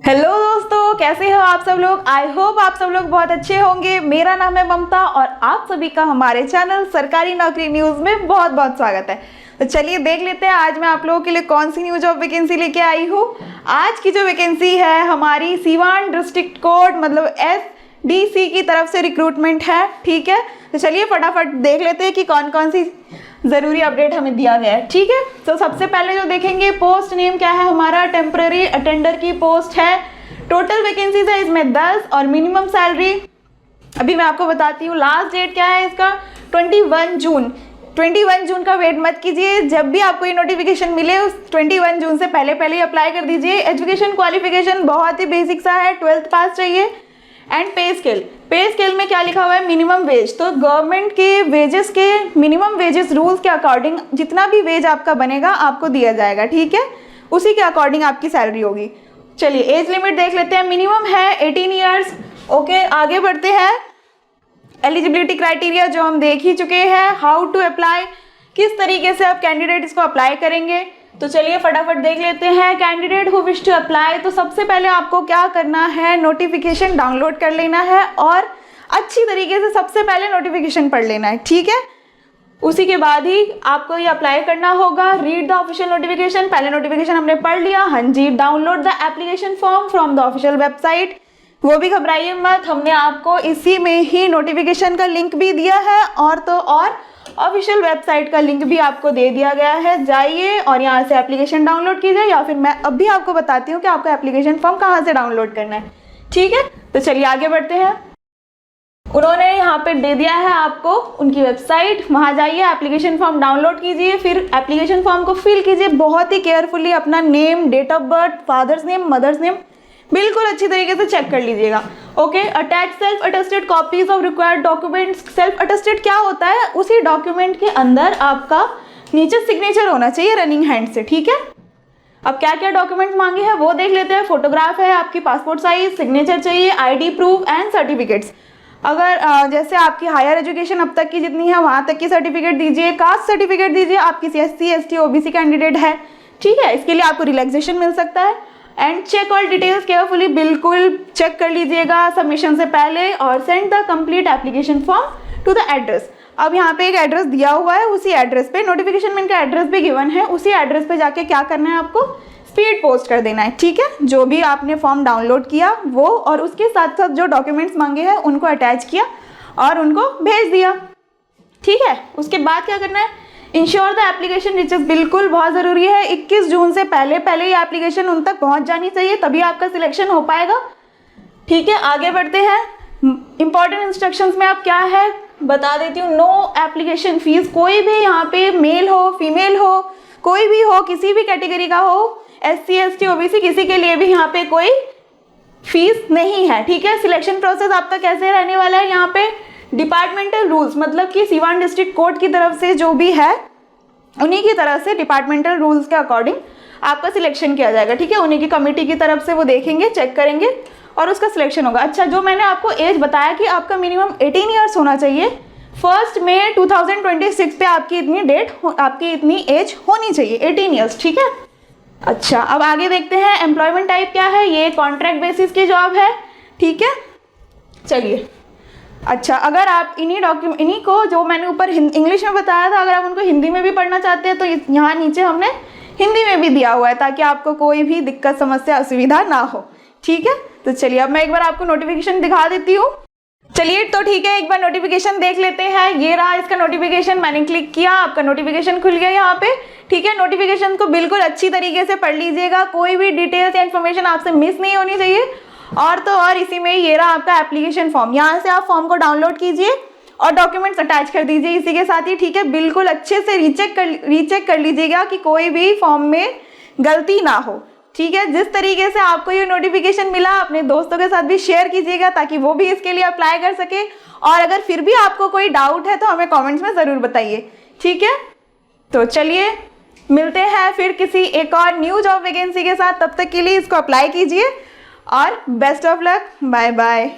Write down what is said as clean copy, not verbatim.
Hello दोस्तों, कैसे हो आप सब लोग। आई होप आप सब लोग बहुत अच्छे होंगे। मेरा नाम है ममता और आप सभी का हमारे चैनल सरकारी नौकरी न्यूज़ में बहुत बहुत स्वागत है। तो चलिए देख लेते हैं आज मैं आप लोगों के लिए कौन सी न्यूज ऑफ वैकेंसी लेके आई हूँ। आज की जो वैकेंसी है हमारी सीवान डिस्ट्रिक्ट कोर्ट मतलब SDC की तरफ से रिक्रूटमेंट है। ठीक है, तो चलिए फटाफट देख लेते हैं कि कौन कौन सी ज़रूरी अपडेट हमें दिया गया है। ठीक है, तो सबसे पहले जो देखेंगे पोस्ट नेम क्या है, हमारा टेम्पररी अटेंडर की पोस्ट है। टोटल वैकेंसीज है इसमें 10 और मिनिमम सैलरी अभी मैं आपको बताती हूँ। लास्ट डेट क्या है इसका 21 जून। 21 जून का वेट मत कीजिए, जब भी आपको ये नोटिफिकेशन मिले उस 21 जून से पहले पहले ही अप्लाई कर दीजिए। एजुकेशन क्वालिफिकेशन बहुत ही बेसिक सा है, 12th पास चाहिए। एंड पे स्केल में क्या लिखा हुआ है, मिनिमम वेज। तो गवर्नमेंट के वेजेस के मिनिमम वेजेस रूल्स के अकॉर्डिंग जितना भी वेज आपका बनेगा आपको दिया जाएगा। ठीक है, उसी के अकॉर्डिंग आपकी सैलरी होगी। चलिए एज लिमिट देख लेते हैं, मिनिमम है 18 ईयर्स। ओके, आगे बढ़ते हैं। एलिजिबिलिटी क्राइटेरिया जो हम देख ही चुके हैं। हाउ टू अप्लाई, किस तरीके से आप कैंडिडेट इसको अप्लाई करेंगे, तो चलिए फटाफट देख लेते हैं। Candidate who wish to apply, तो सबसे पहले आपको क्या करना है, नोटिफिकेशन डाउनलोड कर लेना है और अच्छी तरीके से सबसे पहले नोटिफिकेशन पढ़ लेना है। ठीक है, उसी के बाद ही आपको ये अप्लाई करना होगा। रीड द ऑफिशियल नोटिफिकेशन, पहले नोटिफिकेशन हमने पढ़ लिया। हाँ जी, download the application form from the official website, वो भी घबराइए मत, हमने आपको इसी में ही नोटिफिकेशन का लिंक भी दिया है और तो और ऑफिशियल वेबसाइट का लिंक भी आपको दे दिया गया है। जाइए और यहाँ से एप्लीकेशन डाउनलोड कीजिए, या फिर मैं अभी आपको बताती हूँ कि आपको एप्लीकेशन फॉर्म कहाँ से डाउनलोड करना है। ठीक है, तो चलिए आगे बढ़ते हैं। उन्होंने यहाँ पे दे दिया है आपको उनकी वेबसाइट, वहाँ जाइए, एप्लीकेशन फॉर्म डाउनलोड कीजिए, फिर एप्लीकेशन फॉर्म को फिल कीजिए बहुत ही केयरफुली। अपना name, date of birth, father's name, mother's name बिल्कुल अच्छी तरीके से चेक कर लीजिएगा। Okay, attach self attested copies of required documents. Self attested क्या होता है, उसी डॉक्यूमेंट के अंदर आपका नीचे सिग्नेचर होना चाहिए रनिंग हैंड से। ठीक है, अब क्या क्या डॉक्यूमेंट मांगे हैं वो देख लेते हैं। फोटोग्राफ है आपकी पासपोर्ट साइज, सिग्नेचर चाहिए, ID प्रूफ एंड सर्टिफिकेट्स। अगर जैसे आपकी हायर एजुकेशन अब तक की जितनी है वहाँ तक की सर्टिफिकेट दीजिए। कास्ट सर्टिफिकेट दीजिए, आपकी SC ST OBC कैंडिडेट है। ठीक है, इसके लिए आपको रिलैक्सेशन मिल सकता है। And check all details carefully, बिल्कुल चेक कर लीजिएगा सबमिशन से पहले। और send the complete application form to the address. अब यहाँ पे एक एड्रेस दिया हुआ है, उसी एड्रेस पे नोटिफिकेशन में इनका एड्रेस भी गिवन है, उसी एड्रेस पे जाके क्या करना है, आपको स्पीड पोस्ट कर देना है। ठीक है, जो भी आपने फॉर्म डाउनलोड किया वो और उसके साथ साथ जो डॉक्यूमेंट्स मांगे हैं उनको अटैच किया और उनको भेज दिया। ठीक है, उसके बाद क्या करना है, इंश्योर द एप्लीकेशन रिचेस, बिल्कुल बहुत ज़रूरी है। 21 जून से पहले पहले ये एप्लीकेशन उन तक पहुंच जानी चाहिए, तभी आपका सिलेक्शन हो पाएगा। ठीक है, आगे बढ़ते हैं। इंपॉर्टेंट इंस्ट्रक्शंस में आप क्या है बता देती हूँ। नो एप्लीकेशन फीस, कोई भी यहाँ पे मेल हो फीमेल हो कोई भी हो, किसी भी कैटेगरी का हो, SC ST OBC, किसी के लिए भी यहाँ पे कोई फीस नहीं है। ठीक है, सिलेक्शन प्रोसेस आपका कैसे रहने वाला है, यहाँ पे डिपार्टमेंटल रूल्स मतलब कि सीवान डिस्ट्रिक्ट कोर्ट की तरफ से जो भी है उन्हीं की तरफ से डिपार्टमेंटल रूल्स के अकॉर्डिंग आपका सिलेक्शन किया जाएगा। ठीक है, उन्हीं की कमेटी की तरफ से वो देखेंगे, चेक करेंगे और उसका सिलेक्शन होगा। अच्छा, जो मैंने आपको एज बताया कि आपका मिनिमम 18 ईयर्स होना चाहिए, 1 मई 2026 पे आपकी इतनी एज होनी चाहिए, 18 ईयर्स। ठीक है, अच्छा अब आगे देखते हैं। एम्प्लॉयमेंट टाइप क्या है, ये कॉन्ट्रैक्ट बेसिस की जॉब है। ठीक है, चलिए अच्छा, अगर आप इन्हीं को जो मैंने ऊपर इंग्लिश में बताया था, अगर आप उनको हिंदी में भी पढ़ना चाहते हैं तो यहाँ नीचे हमने हिंदी में भी दिया हुआ है, ताकि आपको कोई भी दिक्कत समस्या असुविधा ना हो। ठीक है, तो चलिए अब मैं एक बार आपको नोटिफिकेशन दिखा देती हूँ। चलिए तो ठीक है, एक बार नोटिफिकेशन देख लेते हैं। ये रहा इसका नोटिफिकेशन, मैंने क्लिक किया, आपका नोटिफिकेशन खुल गया यहाँ पे। ठीक है, नोटिफिकेशन को बिल्कुल अच्छी तरीके से पढ़ लीजिएगा, कोई भी डिटेल्स या इन्फॉर्मेशन आपसे मिस नहीं होनी चाहिए। और तो और इसी में ये रहा आपका एप्लीकेशन फॉर्म, यहाँ से आप फॉर्म को डाउनलोड कीजिए और डॉक्यूमेंट्स अटैच कर दीजिए इसी के साथ ही। ठीक है, बिल्कुल अच्छे से रीचेक कर लीजिएगा कि कोई भी फॉर्म में गलती ना हो। ठीक है, जिस तरीके से आपको ये नोटिफिकेशन मिला अपने दोस्तों के साथ भी शेयर कीजिएगा, ताकि वो भी इसके लिए अप्लाई कर सके। और अगर फिर भी आपको कोई डाउट है तो हमें कमेंट्स में ज़रूर बताइए। ठीक है, तो चलिए मिलते हैं फिर किसी एक और न्यू जॉब वैकेंसी के साथ, तब तक के लिए इसको अप्लाई कीजिए और best of luck, bye bye.